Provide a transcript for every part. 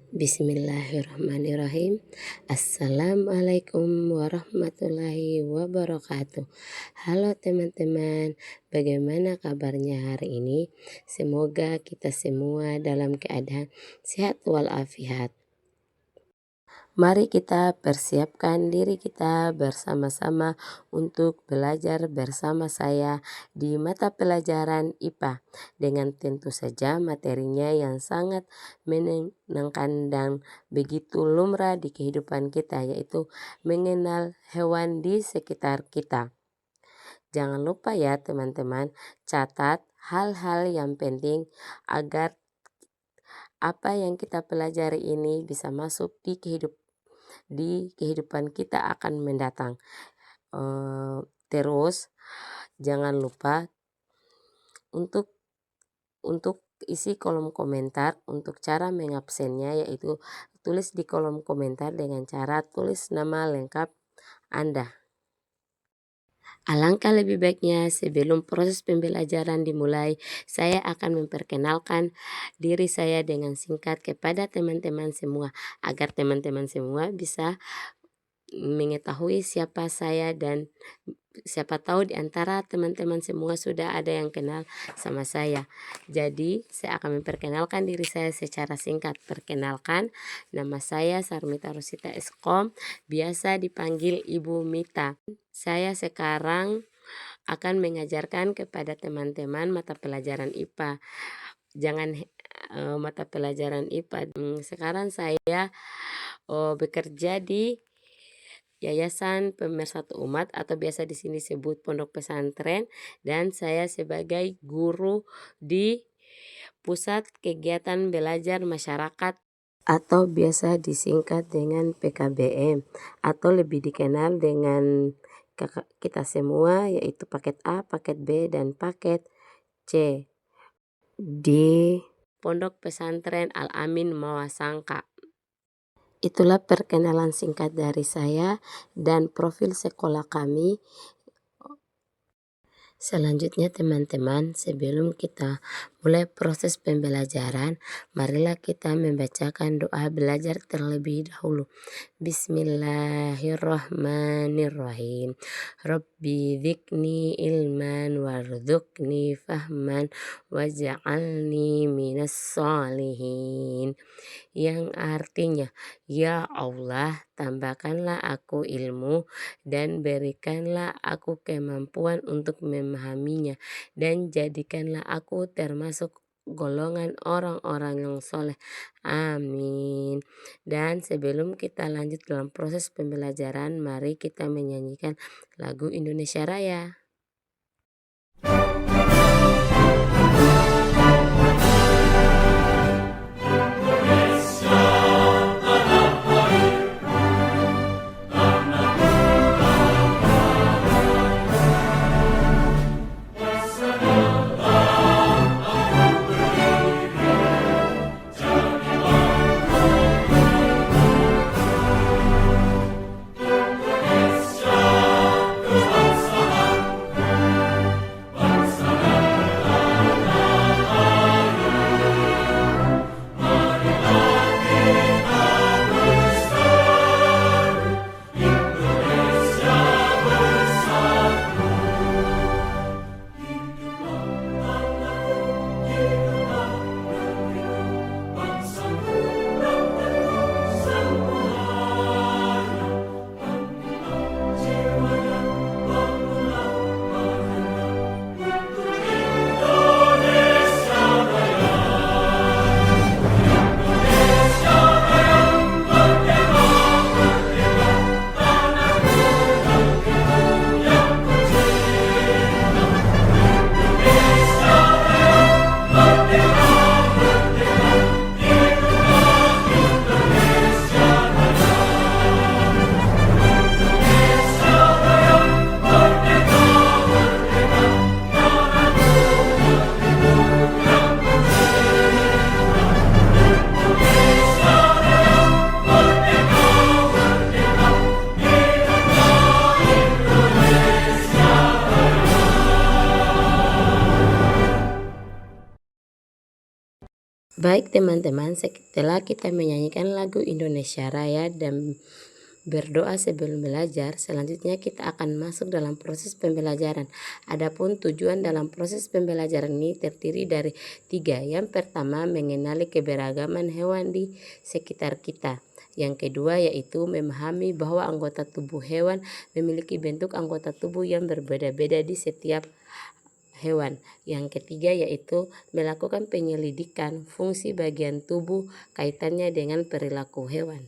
Bismillahirrahmanirrahim. Assalamualaikum warahmatullahi wabarakatuh. Halo teman-teman, bagaimana kabarnya hari ini? Semoga kita semua dalam keadaan sehat walafiat. Mari kita persiapkan diri kita bersama-sama untuk belajar bersama saya di mata pelajaran IPA dengan tentu saja materinya yang sangat menyenangkan dan begitu lumrah di kehidupan kita, yaitu mengenal hewan di sekitar kita. Jangan lupa ya teman-teman, catat hal-hal yang penting agar apa yang kita pelajari ini bisa masuk di kehidupan kita akan mendatang. Terus jangan lupa untuk isi kolom komentar untuk cara mengabsennya, yaitu tulis di kolom komentar dengan cara tulis nama lengkap Anda. Alangkah lebih baiknya sebelum proses pembelajaran dimulai, saya akan memperkenalkan diri saya dengan singkat kepada teman-teman semua, agar teman-teman semua bisa mengetahui siapa saya, dan siapa tahu di antara teman-teman semua sudah ada yang kenal sama saya. Jadi saya akan memperkenalkan diri saya secara singkat. Perkenalkan, nama saya Sarmita Rosita Eskom, biasa dipanggil Ibu Mita. Saya sekarang akan mengajarkan kepada teman-teman mata pelajaran IPA. Jangan mata pelajaran IPA. Sekarang saya bekerja di Yayasan Pemersatu Umat atau biasa di sini sebut Pondok Pesantren, dan saya sebagai guru di Pusat Kegiatan Belajar Masyarakat atau biasa disingkat dengan PKBM atau lebih dikenal dengan kita semua, yaitu paket A, paket B, dan paket C di Pondok Pesantren Al-Amin Mawasangka. Itulah perkenalan singkat dari saya dan profil sekolah kami. Selanjutnya teman-teman, sebelum kita mulai proses pembelajaran, marilah kita membacakan doa belajar terlebih dahulu. Bismillahirrahmanirrahim. Rabbi dzikni ilman warzuqni fahman waj'alni minas sholihin. Yang artinya, ya Allah, tambahkanlah aku ilmu dan berikanlah aku kemampuan untuk memahaminya, dan jadikanlah aku termasuk golongan orang-orang yang soleh. Amin. Dan sebelum kita lanjut dalam proses pembelajaran, mari kita menyanyikan lagu Indonesia Raya. Baik teman-teman, setelah kita menyanyikan lagu Indonesia Raya dan berdoa sebelum belajar, selanjutnya kita akan masuk dalam proses pembelajaran. Adapun tujuan dalam proses pembelajaran ini terdiri dari 3. Yang pertama, mengenali keberagaman hewan di sekitar kita. Yang kedua yaitu memahami bahwa anggota tubuh hewan memiliki bentuk anggota tubuh yang berbeda-beda di setiap hewan. Yang ketiga yaitu melakukan penyelidikan fungsi bagian tubuh kaitannya dengan perilaku hewan.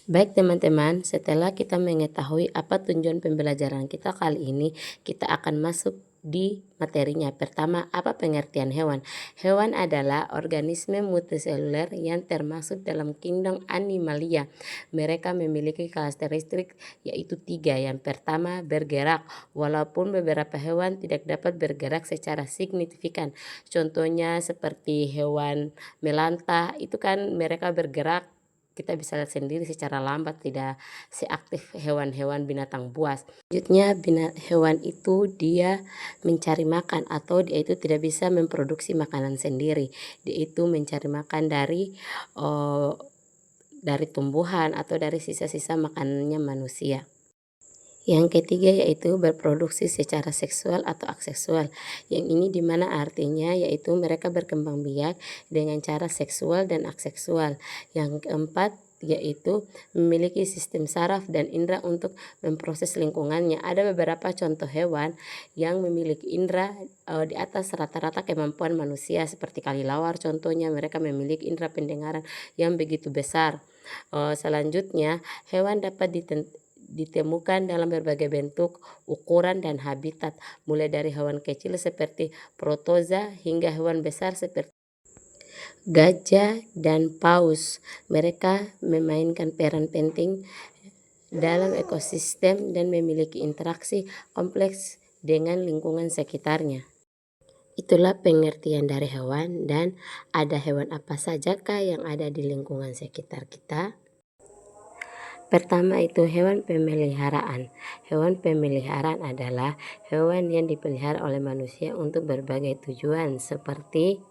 Baik teman-teman, setelah kita mengetahui apa tujuan pembelajaran kita kali ini, kita akan masuk di materinya. Pertama, apa pengertian hewan? Hewan adalah organisme multiseluler yang termasuk dalam kingdom Animalia. Mereka memiliki karakteristik yaitu 3. Yang pertama, bergerak. Walaupun beberapa hewan tidak dapat bergerak secara signifikan. Contohnya seperti hewan melantah, itu kan mereka bergerak, kita bisa lihat sendiri secara lambat, tidak seaktif hewan-hewan binatang buas. Selanjutnya hewan itu dia mencari makan atau dia itu tidak bisa memproduksi makanan sendiri. Dia itu mencari makan dari tumbuhan atau dari sisa-sisa makanannya manusia. Yang ketiga yaitu berproduksi secara seksual atau aseksual. Yang ini dimana artinya yaitu mereka berkembang biak dengan cara seksual dan aseksual. Yang keempat yaitu memiliki sistem saraf dan indera untuk memproses lingkungannya. Ada beberapa contoh hewan yang memiliki indera di atas rata-rata kemampuan manusia, seperti kelelawar contohnya, mereka memiliki indera pendengaran yang begitu besar. Selanjutnya hewan dapat ditemukan dalam berbagai bentuk, ukuran, dan habitat, mulai dari hewan kecil seperti protozoa hingga hewan besar seperti gajah dan paus. Mereka memainkan peran penting dalam ekosistem dan memiliki interaksi kompleks dengan lingkungan sekitarnya. Itulah pengertian dari hewan, dan ada hewan apa sajakah yang ada di lingkungan sekitar kita? Pertama itu hewan pemeliharaan. Hewan pemeliharaan adalah hewan yang dipelihara oleh manusia untuk berbagai tujuan seperti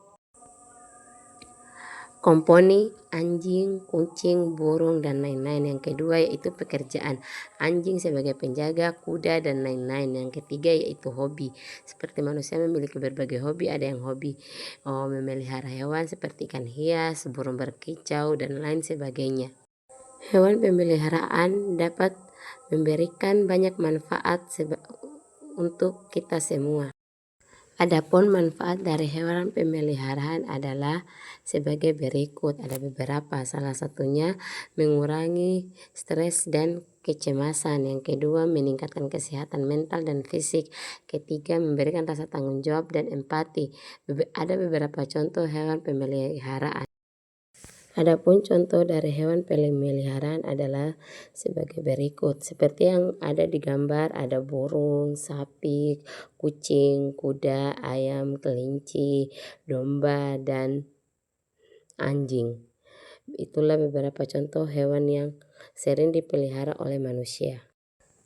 komponi, anjing, kucing, burung, dan lain-lain. Yang kedua yaitu pekerjaan. Anjing sebagai penjaga, kuda, dan lain-lain. Yang ketiga yaitu hobi. Seperti manusia memiliki berbagai hobi. Ada yang hobi memelihara hewan seperti ikan hias, burung berkicau, dan lain sebagainya. Hewan pemeliharaan dapat memberikan banyak manfaat untuk kita semua. Adapun manfaat dari hewan pemeliharaan adalah sebagai berikut, ada beberapa. Salah satunya mengurangi stres dan kecemasan. Yang kedua, meningkatkan kesehatan mental dan fisik. Ketiga, memberikan rasa tanggung jawab dan empati. Ada beberapa contoh hewan pemeliharaan. Adapun contoh dari hewan pemeliharaan adalah sebagai berikut. Seperti yang ada di gambar, ada burung, sapi, kucing, kuda, ayam, kelinci, domba, dan anjing. Itulah beberapa contoh hewan yang sering dipelihara oleh manusia.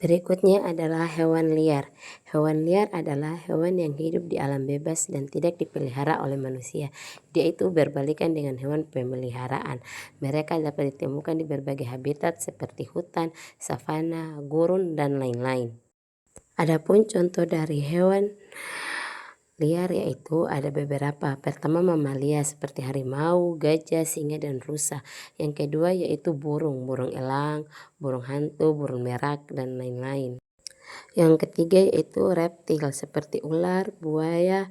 Berikutnya adalah hewan liar. Hewan liar adalah hewan yang hidup di alam bebas dan tidak dipelihara oleh manusia. Dia itu berbalikan dengan hewan pemeliharaan. Mereka dapat ditemukan di berbagai habitat seperti hutan, savana, gurun, dan lain-lain. Adapun contoh dari hewan liar yaitu ada beberapa. Pertama, mamalia seperti harimau, gajah, singa, dan rusa. Yang kedua yaitu burung elang, burung hantu, burung merak, dan lain-lain. Yang ketiga yaitu reptil seperti ular, buaya,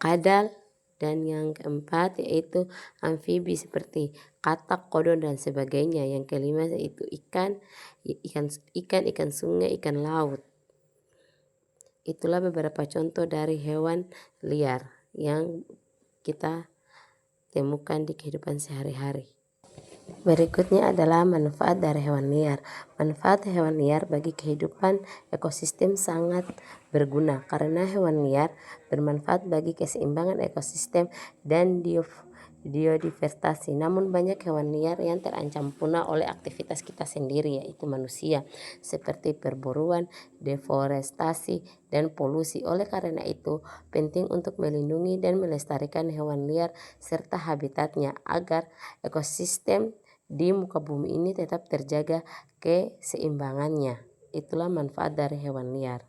kadal, dan yang keempat yaitu amfibi seperti katak, kodok, dan sebagainya. Yang kelima yaitu ikan sungai, ikan laut. Itulah beberapa contoh dari hewan liar yang kita temukan di kehidupan sehari-hari. Berikutnya adalah manfaat dari hewan liar. Manfaat hewan liar bagi kehidupan ekosistem sangat berguna karena hewan liar bermanfaat bagi keseimbangan ekosistem dan biodiversitas. Namun banyak hewan liar yang terancam punah oleh aktivitas kita sendiri, yaitu manusia, seperti perburuan, deforestasi, dan polusi. Oleh karena itu, penting untuk melindungi dan melestarikan hewan liar serta habitatnya agar ekosistem di muka bumi ini tetap terjaga keseimbangannya. Itulah manfaat dari hewan liar.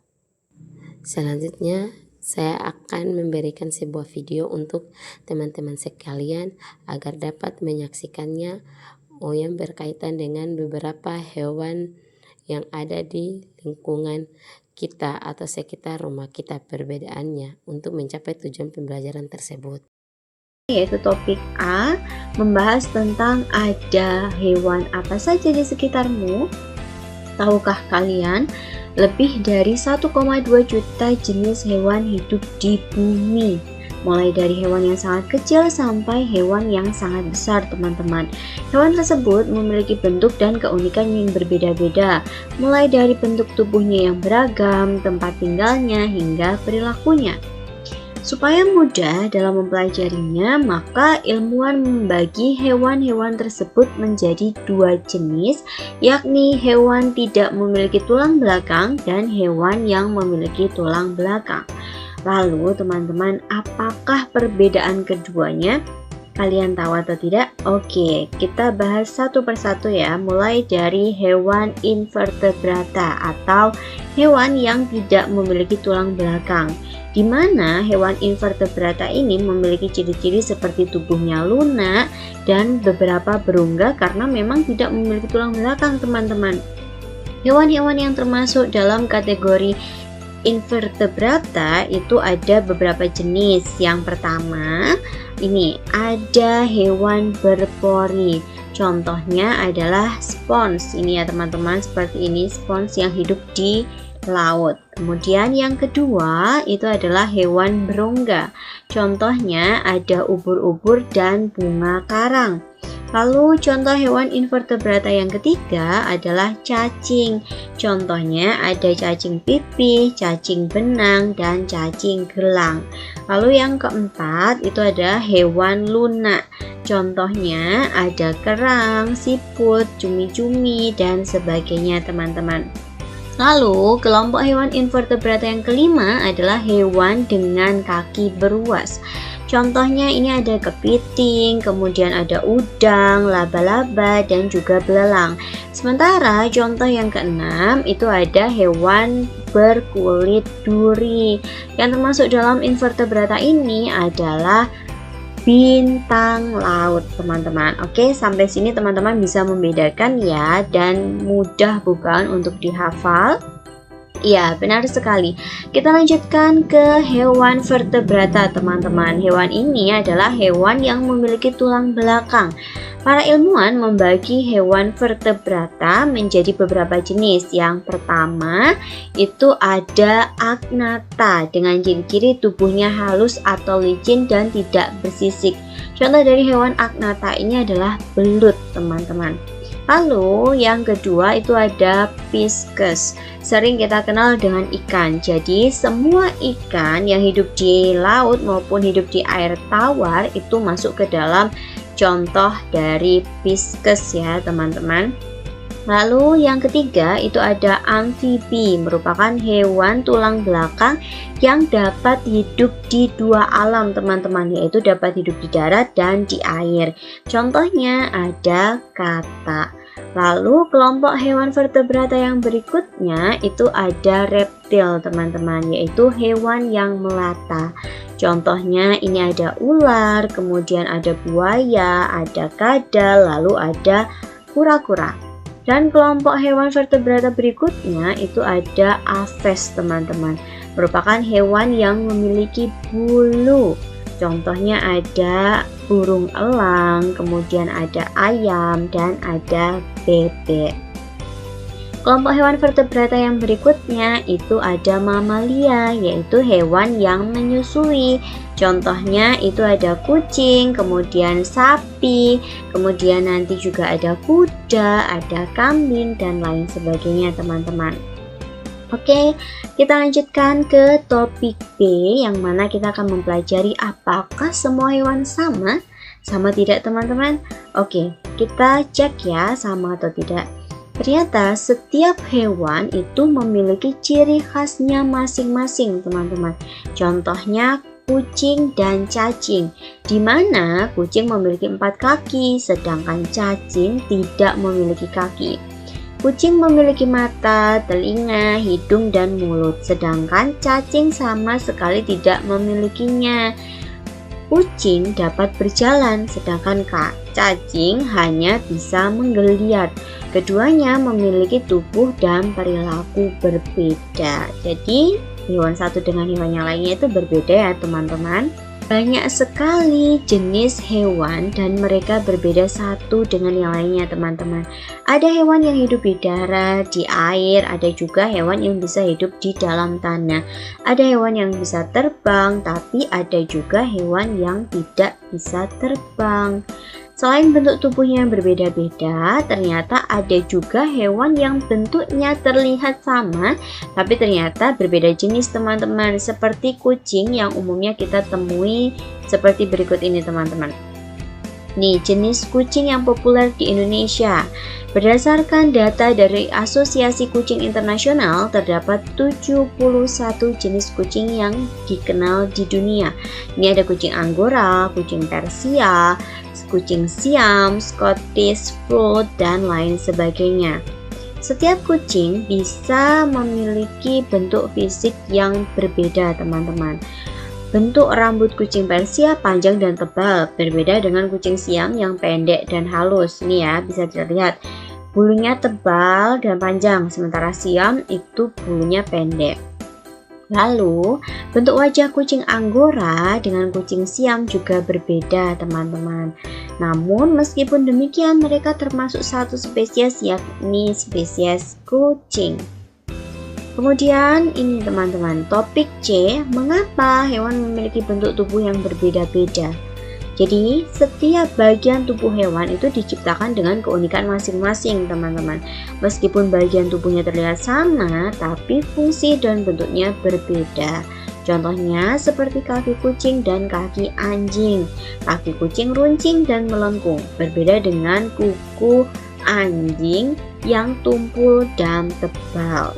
Selanjutnya, saya akan memberikan sebuah video untuk teman-teman sekalian agar dapat menyaksikannya yang berkaitan dengan beberapa hewan yang ada di lingkungan kita atau sekitar rumah kita, perbedaannya untuk mencapai tujuan pembelajaran tersebut. Yaitu topik A, membahas tentang ada hewan apa saja di sekitarmu. Tahukah kalian, lebih dari 1,2 juta jenis hewan hidup di bumi. Mulai dari hewan yang sangat kecil sampai hewan yang sangat besar, teman-teman. Hewan tersebut memiliki bentuk dan keunikan yang berbeda-beda, mulai dari bentuk tubuhnya yang beragam, tempat tinggalnya, hingga perilakunya. Supaya mudah dalam mempelajarinya, maka ilmuwan membagi hewan-hewan tersebut menjadi dua jenis, yakni hewan tidak memiliki tulang belakang dan hewan yang memiliki tulang belakang. Lalu teman-teman, apakah perbedaan keduanya? Kalian tahu atau tidak? Oke, kita bahas satu persatu ya, mulai dari hewan invertebrata atau hewan yang tidak memiliki tulang belakang. Di mana hewan invertebrata ini memiliki ciri-ciri seperti tubuhnya lunak dan beberapa berungga karena memang tidak memiliki tulang belakang, teman-teman. Hewan-hewan yang termasuk dalam kategori invertebrata itu ada beberapa jenis. Yang pertama, ini ada hewan berpori. Contohnya adalah spons. Ini ya teman-teman, seperti ini spons yang hidup di laut. Kemudian yang kedua itu adalah hewan berongga. Contohnya ada ubur-ubur dan bunga karang. Lalu contoh hewan invertebrata yang ketiga adalah cacing. Contohnya ada cacing pipih, cacing benang, dan cacing gelang. Lalu yang keempat itu ada hewan lunak. Contohnya ada kerang, siput, cumi-cumi, dan sebagainya, teman-teman. Lalu, kelompok hewan invertebrata yang kelima adalah hewan dengan kaki beruas. Contohnya ini ada kepiting, kemudian ada udang, laba-laba, dan juga belalang. Sementara contoh yang keenam itu ada hewan berkulit duri. Yang termasuk dalam invertebrata ini adalah bintang laut, teman-teman. Oke, sampai sini teman-teman bisa membedakan ya, dan mudah bukan untuk dihafal? Ya, benar sekali. Kita lanjutkan ke hewan vertebrata, teman-teman. Hewan ini adalah hewan yang memiliki tulang belakang. Para ilmuwan membagi hewan vertebrata menjadi beberapa jenis. Yang pertama itu ada agnatha dengan ciri-ciri tubuhnya halus atau licin dan tidak bersisik. Contoh dari hewan agnatha ini adalah belut, teman-teman. Lalu yang kedua itu ada pisces, sering kita kenal dengan ikan. Jadi semua ikan yang hidup di laut maupun hidup di air tawar itu masuk ke dalam contoh dari pisces ya, teman-teman. Lalu yang ketiga itu ada amfibi, merupakan hewan tulang belakang yang dapat hidup di dua alam, teman-teman, yaitu dapat hidup di darat dan di air. Contohnya ada kata. Lalu kelompok hewan vertebrata yang berikutnya itu ada reptil, teman-teman, yaitu hewan yang melata. Contohnya ini ada ular, kemudian ada buaya, ada kadal, lalu ada kura-kura. Dan kelompok hewan vertebrata berikutnya itu ada aves, teman-teman, merupakan hewan yang memiliki bulu. Contohnya ada burung elang, kemudian ada ayam, dan ada bebek. Kelompok hewan vertebrata yang berikutnya itu ada mamalia, yaitu hewan yang menyusui. Contohnya itu ada kucing, kemudian sapi, kemudian nanti juga ada kuda, ada kambing, dan lain sebagainya, teman-teman. Oke, kita lanjutkan ke topik B, yang mana kita akan mempelajari apakah semua hewan sama. Sama tidak teman-teman? Oke, kita cek ya sama atau tidak. Ternyata setiap hewan itu memiliki ciri khasnya masing-masing teman-teman. Contohnya kucing dan cacing, di mana kucing memiliki 4 kaki, sedangkan cacing tidak memiliki kaki. Kucing memiliki mata, telinga, hidung, dan mulut, sedangkan cacing sama sekali tidak memilikinya. Kucing dapat berjalan, sedangkan cacing hanya bisa menggeliat. Keduanya memiliki tubuh dan perilaku berbeda. Jadi, hewan satu dengan hewan yang lainnya itu berbeda ya teman-teman. Banyak sekali jenis hewan dan mereka berbeda satu dengan yang lainnya teman-teman. Ada hewan yang hidup di darat, di air, ada juga hewan yang bisa hidup di dalam tanah. Ada hewan yang bisa terbang, tapi ada juga hewan yang tidak bisa terbang. Selain bentuk tubuhnya yang berbeda-beda, ternyata ada juga hewan yang bentuknya terlihat sama, tapi ternyata berbeda jenis teman-teman. Seperti kucing yang umumnya kita temui seperti berikut ini teman-teman. Nih, jenis kucing yang populer di Indonesia. Berdasarkan data dari Asosiasi Kucing Internasional, terdapat 71 jenis kucing yang dikenal di dunia. Ini ada kucing Angora, kucing Persia, kucing Siam, Scottish Fold, dan lain sebagainya. Setiap kucing bisa memiliki bentuk fisik yang berbeda teman-teman. Bentuk rambut kucing Persia panjang dan tebal, berbeda dengan kucing Siam yang pendek dan halus. Ini ya, bisa dilihat. Bulunya tebal dan panjang, sementara Siam itu bulunya pendek. Lalu, bentuk wajah kucing Angora dengan kucing Siam juga berbeda teman-teman. Namun, meskipun demikian mereka termasuk satu spesies, yakni spesies kucing. Kemudian ini teman-teman, topik C, mengapa hewan memiliki bentuk tubuh yang berbeda-beda? Jadi setiap bagian tubuh hewan itu diciptakan dengan keunikan masing-masing teman-teman. Meskipun bagian tubuhnya terlihat sama, tapi fungsi dan bentuknya berbeda. Contohnya seperti kaki kucing dan kaki anjing. Kaki kucing runcing dan melengkung, berbeda dengan kuku anjing yang tumpul dan tebal.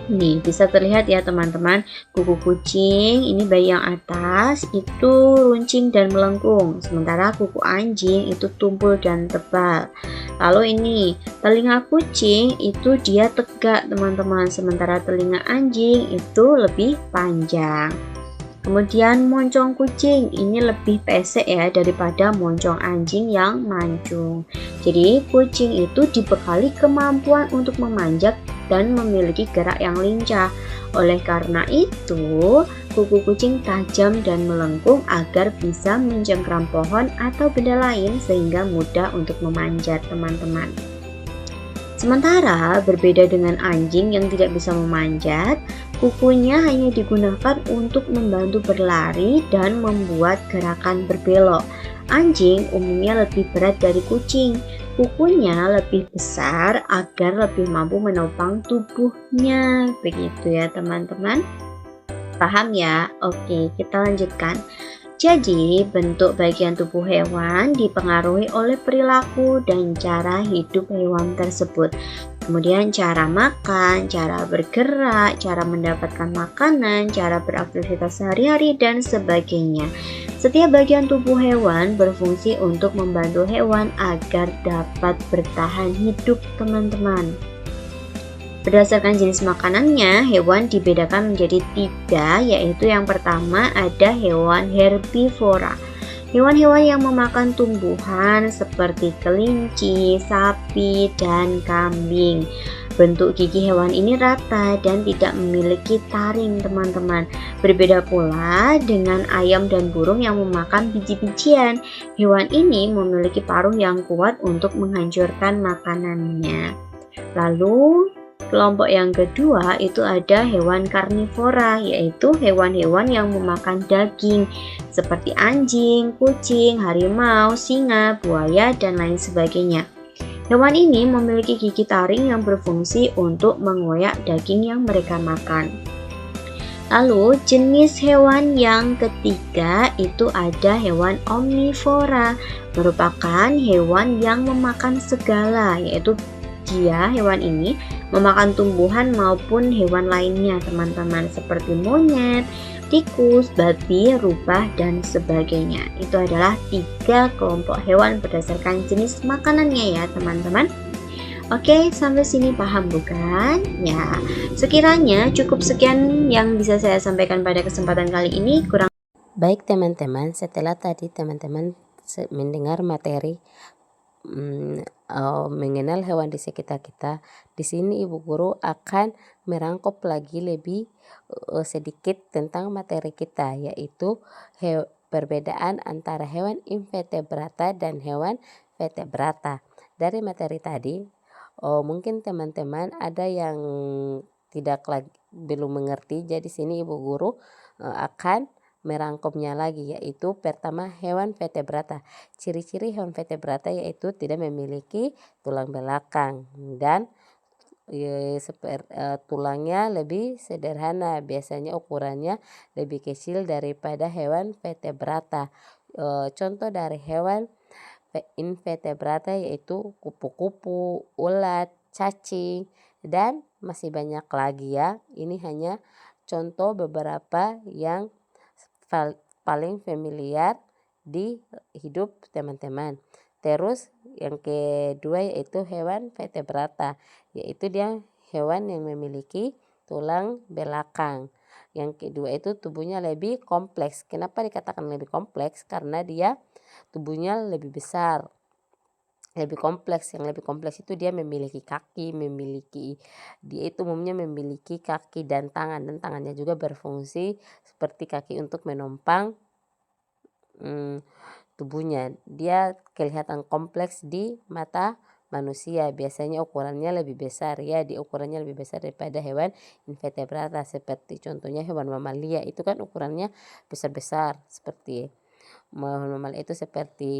Nih, bisa terlihat ya teman-teman, kuku kucing ini bagian atas itu runcing dan melengkung, sementara kuku anjing itu tumpul dan tebal. Lalu ini, telinga kucing itu dia tegak teman-teman, sementara telinga anjing itu lebih panjang. Kemudian moncong kucing ini lebih pesek ya daripada moncong anjing yang mancung. Jadi kucing itu dibekali kemampuan untuk memanjat dan memiliki gerak yang lincah. Oleh karena itu, kuku kucing tajam dan melengkung agar bisa mencengkram pohon atau benda lain sehingga mudah untuk memanjat teman-teman. Sementara berbeda dengan anjing yang tidak bisa memanjat, kukunya hanya digunakan untuk membantu berlari dan membuat gerakan berbelok. Anjing umumnya lebih berat dari kucing. Kukunya lebih besar agar lebih mampu menopang tubuhnya. Begitu ya teman-teman. Paham ya? Oke, kita lanjutkan. Jadi, bentuk bagian tubuh hewan dipengaruhi oleh perilaku dan cara hidup hewan tersebut. Kemudian cara makan, cara bergerak, cara mendapatkan makanan, cara beraktivitas sehari-hari, dan sebagainya. Setiap bagian tubuh hewan berfungsi untuk membantu hewan agar dapat bertahan hidup, teman-teman. Berdasarkan jenis makanannya, hewan dibedakan menjadi 3, yaitu yang pertama ada hewan herbivora. Hewan-hewan yang memakan tumbuhan seperti kelinci, sapi, dan kambing. Bentuk gigi hewan ini rata dan tidak memiliki taring, teman-teman. Berbeda pula dengan ayam dan burung yang memakan biji-bijian. Hewan ini memiliki paruh yang kuat untuk menghancurkan makanannya. Lalu, kelompok yang kedua itu ada hewan karnivora, yaitu hewan-hewan yang memakan daging seperti anjing, kucing, harimau, singa, buaya, dan lain sebagainya. Hewan ini memiliki gigi taring yang berfungsi untuk mengoyak daging yang mereka makan. Lalu jenis hewan yang ketiga itu ada hewan omnivora, merupakan hewan yang memakan segala, yaitu hewan ini memakan tumbuhan maupun hewan lainnya teman-teman, seperti monyet, tikus, babi, rubah, dan sebagainya. Itu adalah 3 kelompok hewan berdasarkan jenis makanannya ya teman-teman. Oke, sampai sini paham bukan? Ya, sekiranya cukup sekian yang bisa saya sampaikan pada kesempatan kali ini. Baik teman-teman, setelah tadi teman-teman mendengar materi mengenal hewan di sekitar kita, di sini Ibu Guru akan merangkup lagi lebih sedikit tentang materi kita, yaitu perbedaan antara hewan invertebrata dan hewan vertebrata. Dari materi tadi, mungkin teman-teman ada yang belum mengerti, jadi sini Ibu Guru akan merangkumnya lagi, yaitu pertama hewan vertebrata. Ciri-ciri hewan vertebrata yaitu tidak memiliki tulang belakang dan tulangnya lebih sederhana, biasanya ukurannya lebih kecil daripada hewan vertebrata. Contoh dari hewan invertebrata yaitu kupu-kupu, ulat, cacing, dan masih banyak lagi ya. Ini hanya contoh beberapa yang paling familiar di hidup teman-teman. Terus yang kedua yaitu hewan vertebrata, yaitu dia hewan yang memiliki tulang belakang. Yang kedua itu tubuhnya lebih kompleks. Kenapa dikatakan lebih kompleks? Karena dia tubuhnya lebih besar, lebih kompleks. Yang lebih kompleks itu dia memiliki kaki, dia itu umumnya memiliki kaki dan tangannya juga berfungsi seperti kaki untuk menopang tubuhnya. Dia kelihatan kompleks di mata manusia, biasanya ukurannya lebih besar ya, ukurannya lebih besar daripada hewan invertebrata, seperti contohnya hewan mamalia, itu kan ukurannya besar-besar, seperti mamalia itu seperti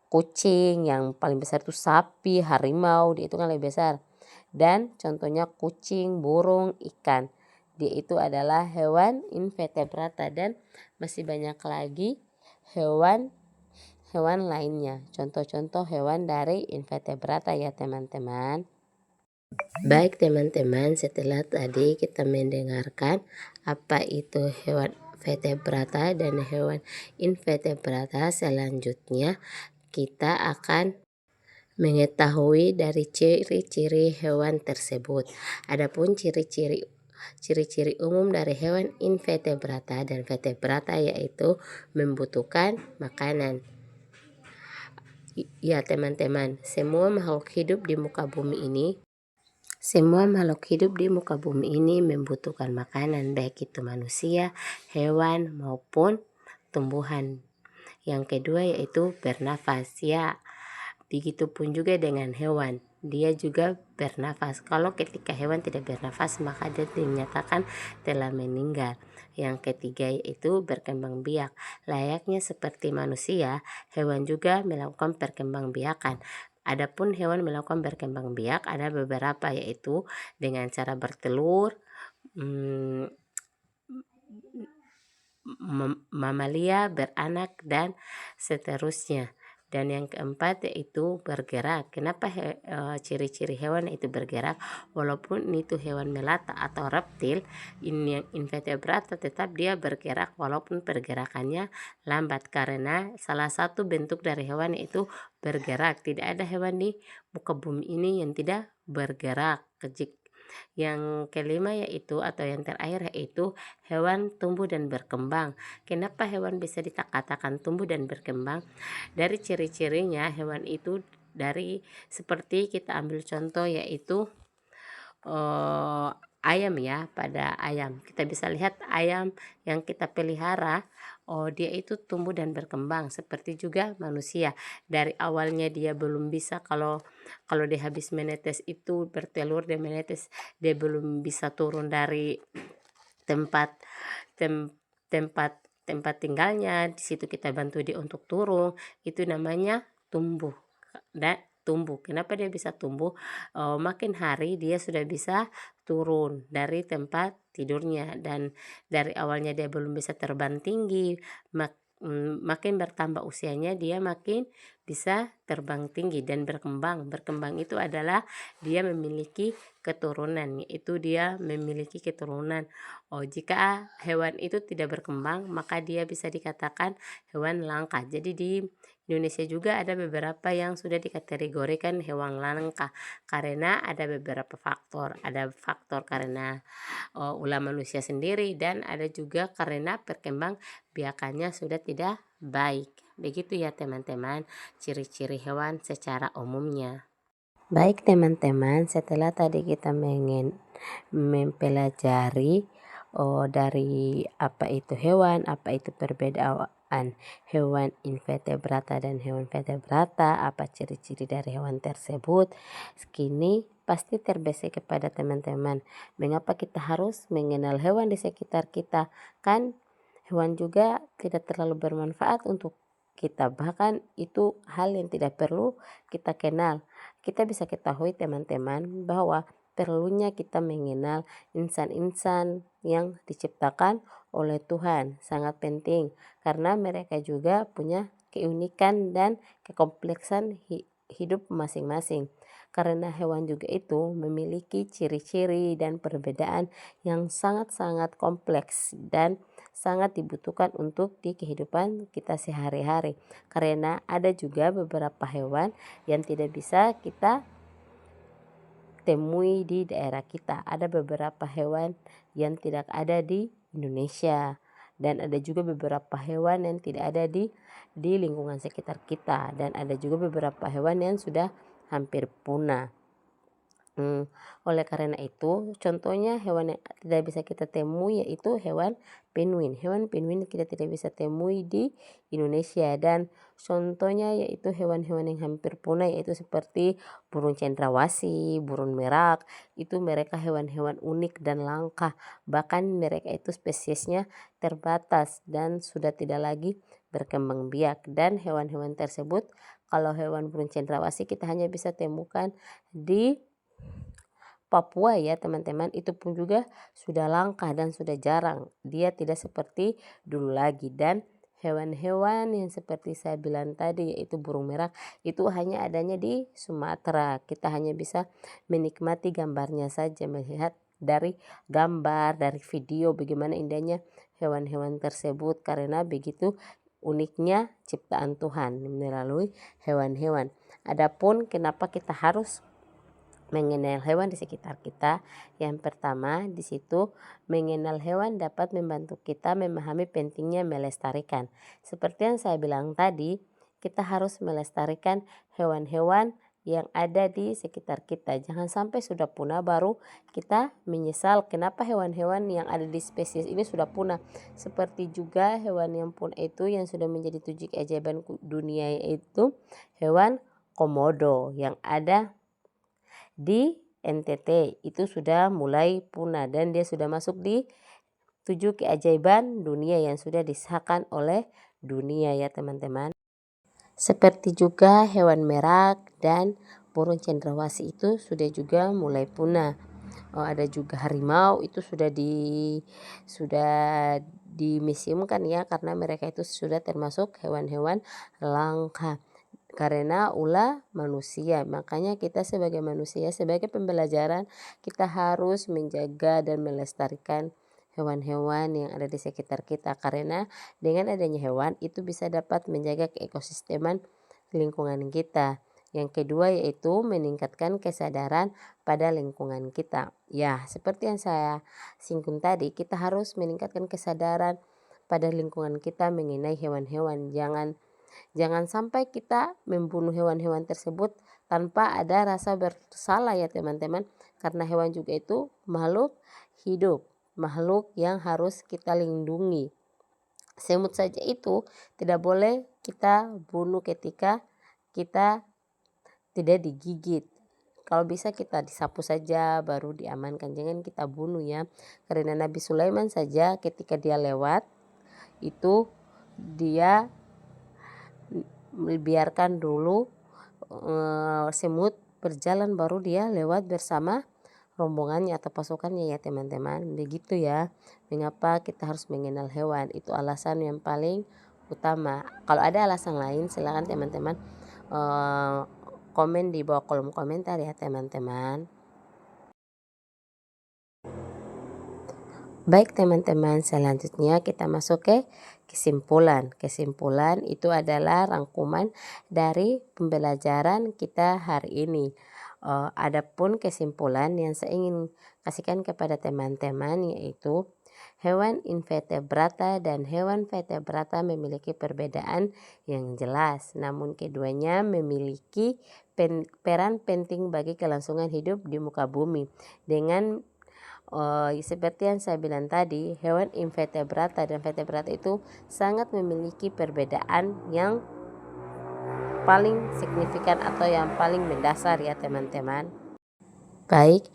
kucing, yang paling besar itu sapi, harimau, dia itu kan lebih besar. Dan contohnya kucing, burung, ikan, dia itu adalah hewan invertebrata. Dan masih banyak lagi hewan lainnya, contoh-contoh hewan dari invertebrata ya teman-teman. Baik teman-teman, setelah tadi kita mendengarkan apa itu hewan vertebrata dan hewan invertebrata, selanjutnya kita akan mengetahui dari ciri-ciri hewan tersebut. Adapun ciri-ciri umum dari hewan invertebrata dan vertebrata yaitu membutuhkan makanan. Ya teman-teman, semua makhluk hidup di muka bumi ini membutuhkan makanan, baik itu manusia, hewan maupun tumbuhan. Yang kedua yaitu bernafas ya. Begitupun juga dengan hewan, dia juga bernafas. Kalau ketika hewan tidak bernafas, maka dia dinyatakan telah meninggal. Yang ketiga yaitu berkembang biak. Layaknya seperti manusia, hewan juga melakukan perkembangbiakan. Adapun hewan melakukan berkembang biak ada beberapa, yaitu dengan cara bertelur, mamalia, beranak, dan seterusnya. Dan yang keempat yaitu bergerak. Kenapa ciri-ciri hewan itu bergerak? Walaupun itu hewan melata atau reptil, ini yang invertebrata, tetap dia bergerak walaupun pergerakannya lambat, karena salah satu bentuk dari hewan itu bergerak. Tidak ada hewan di muka bumi ini yang tidak bergerak. Yang kelima yaitu atau yang terakhir yaitu hewan tumbuh dan berkembang. Kenapa hewan bisa dikatakan tumbuh dan berkembang? Dari ciri-cirinya hewan itu dari seperti kita ambil contoh yaitu ayam ya. Pada ayam kita bisa lihat ayam yang kita pelihara, dia itu tumbuh dan berkembang. Seperti juga manusia, dari awalnya dia belum bisa, kalau dia habis menetes itu bertelur, dia menetes, dia belum bisa turun dari tempat tinggalnya. Di situ kita bantu dia untuk turun, itu namanya tumbuh tumbuh. Kenapa dia bisa tumbuh? Makin hari dia sudah bisa turun dari tempat tidurnya, dan dari awalnya dia belum bisa terbang tinggi, makin bertambah usianya dia makin bisa terbang tinggi dan berkembang. Berkembang itu adalah dia memiliki keturunan, yaitu dia memiliki keturunan. Jika hewan itu tidak berkembang, maka dia bisa dikatakan hewan langka. Jadi di Indonesia juga ada beberapa yang sudah dikategorikan hewan langka karena ada beberapa faktor. Ada faktor karena ulah manusia sendiri, dan ada juga karena perkembang biakannya sudah tidak baik. Begitu ya teman-teman, ciri-ciri hewan secara umumnya. Baik teman-teman, setelah tadi kita mempelajari dari apa itu hewan, apa itu perbedaan hewan invertebrata dan hewan vertebrata, apa ciri-ciri dari hewan tersebut. Kini pasti terbesit kepada teman-teman, mengapa kita harus mengenal hewan di sekitar kita? Kan hewan juga tidak terlalu bermanfaat untuk kita, bahkan itu hal yang tidak perlu kita kenal. Kita bisa ketahui teman-teman bahwa perlunya kita mengenal insan-insan yang diciptakan oleh Tuhan sangat penting, karena mereka juga punya keunikan dan kekompleksan hidup masing-masing. Karena hewan juga itu memiliki ciri-ciri dan perbedaan yang sangat-sangat kompleks dan sangat dibutuhkan untuk di kehidupan kita sehari-hari. Karena ada juga beberapa hewan yang tidak bisa kita temui di daerah kita. Ada beberapa hewan yang tidak ada di Indonesia, dan ada juga beberapa hewan yang tidak ada di lingkungan sekitar kita, dan ada juga beberapa hewan yang sudah hampir punah. Oleh karena itu, contohnya hewan yang tidak bisa kita temui yaitu hewan penguin. Hewan penguin kita tidak bisa temui di Indonesia, dan contohnya yaitu hewan-hewan yang hampir punah yaitu seperti burung cendrawasih, burung merak. Itu mereka hewan-hewan unik dan langka. Bahkan mereka itu spesiesnya terbatas dan sudah tidak lagi berkembang biak. Dan hewan-hewan tersebut, kalau hewan burung cendrawasih kita hanya bisa temukan di Papua ya teman-teman, itu pun juga sudah langka dan sudah jarang. Dia tidak seperti dulu lagi. Dan hewan-hewan yang seperti saya bilang tadi yaitu burung merak itu hanya adanya di Sumatera. Kita hanya bisa menikmati gambarnya saja, melihat dari gambar, dari video bagaimana indahnya hewan-hewan tersebut, karena begitu uniknya ciptaan Tuhan melalui hewan-hewan. Adapun kenapa kita harus mengenal hewan di sekitar kita? Yang pertama, di situ mengenal hewan dapat membantu kita memahami pentingnya melestarikan. Seperti yang saya bilang tadi, kita harus melestarikan hewan-hewan yang ada di sekitar kita. Jangan sampai sudah punah baru kita menyesal kenapa hewan-hewan yang ada di spesies ini sudah punah. Seperti juga hewan yang punah itu yang sudah menjadi 7 keajaiban dunia, yaitu hewan komodo yang ada di NTT. Itu sudah mulai punah dan dia sudah masuk di 7 keajaiban dunia yang sudah disahkan oleh dunia ya teman-teman. Seperti juga hewan merak dan burung cendrawasih itu sudah juga mulai punah. Ada juga harimau, itu sudah dimesiumkan ya, karena mereka itu sudah termasuk hewan-hewan langka karena ulah manusia. Makanya kita sebagai manusia, sebagai pembelajaran, kita harus menjaga dan melestarikan hewan-hewan yang ada di sekitar kita, karena dengan adanya hewan itu bisa dapat menjaga keekosisteman lingkungan kita. Yang kedua yaitu meningkatkan kesadaran pada lingkungan kita. Ya, seperti yang saya singgung tadi, kita harus meningkatkan kesadaran pada lingkungan kita mengenai hewan-hewan. Jangan sampai kita membunuh hewan-hewan tersebut tanpa ada rasa bersalah ya teman-teman, karena hewan juga itu makhluk hidup, makhluk yang harus kita lindungi. Semut saja itu tidak boleh kita bunuh ketika kita tidak digigit. Kalau bisa kita disapu saja baru diamankan, jangan kita bunuh ya. Karena Nabi Sulaiman saja ketika dia lewat itu dia biarkan dulu semut berjalan baru dia lewat bersama rombongannya atau pasukannya ya teman-teman. Begitu ya, mengapa kita harus mengenal hewan, itu alasan yang paling utama. Kalau ada alasan lain silakan teman-teman komen di bawah kolom komentar ya teman-teman. Baik teman-teman, selanjutnya kita masuk ke kesimpulan. Kesimpulan itu adalah rangkuman dari pembelajaran kita hari ini. Adapun kesimpulan yang saya ingin kasihkan kepada teman-teman yaitu hewan invertebrata dan hewan vertebrata memiliki perbedaan yang jelas, namun keduanya memiliki peran penting bagi kelangsungan hidup di muka bumi. Dengan seperti yang saya bilang tadi, hewan invertebrata dan vertebrata itu sangat memiliki perbedaan yang paling signifikan atau yang paling mendasar ya teman-teman. Baik,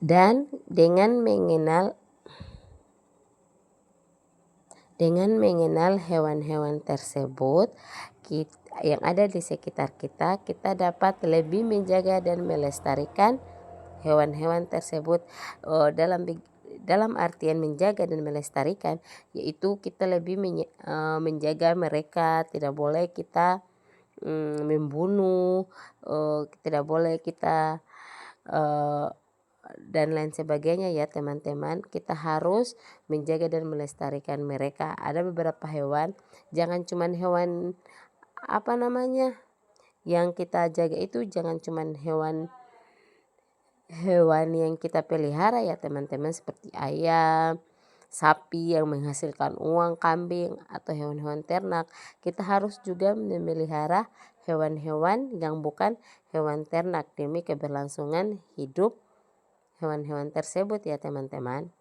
dan dengan mengenal hewan-hewan tersebut yang ada di sekitar kita, kita dapat lebih menjaga dan melestarikan hewan-hewan tersebut. Dalam artian menjaga dan melestarikan yaitu kita lebih menjaga mereka, tidak boleh kita membunuh, tidak boleh kita dan lain sebagainya ya teman-teman. Kita harus menjaga dan melestarikan mereka. Ada beberapa hewan, jangan cuman hewan yang kita jaga itu jangan cuman hewan yang kita pelihara ya teman-teman, seperti ayam, sapi yang menghasilkan uang, kambing atau hewan-hewan ternak. Kita harus juga memelihara hewan-hewan yang bukan hewan ternak demi keberlangsungan hidup hewan-hewan tersebut ya teman-teman.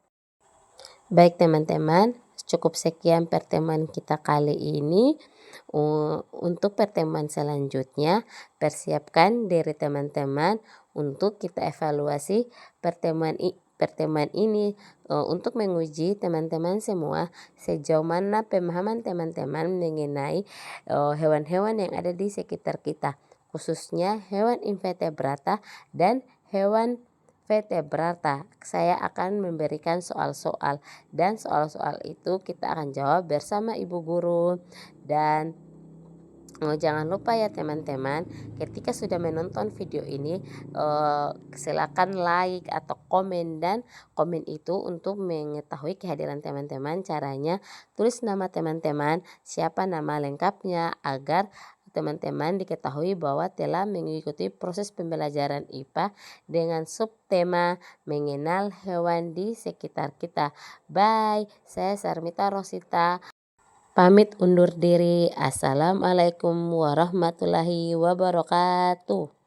Baik teman-teman, cukup sekian pertemuan kita kali ini. Untuk pertemuan selanjutnya, persiapkan diri teman-teman untuk kita evaluasi pertemuan ini untuk menguji teman-teman semua sejauh mana pemahaman teman-teman mengenai hewan-hewan yang ada di sekitar kita, khususnya hewan invertebrata dan hewan vertebrata. Saya akan memberikan soal-soal dan soal-soal itu kita akan jawab bersama ibu guru. Dan jangan lupa ya teman-teman, ketika sudah menonton video ini silakan like atau komen, dan komen itu untuk mengetahui kehadiran teman-teman. Caranya tulis nama teman-teman, siapa nama lengkapnya, agar teman-teman diketahui bahwa telah mengikuti proses pembelajaran IPA dengan subtema mengenal hewan di sekitar kita. Bye, saya Sarmita Rosita pamit undur diri. Assalamualaikum warahmatullahi wabarakatuh.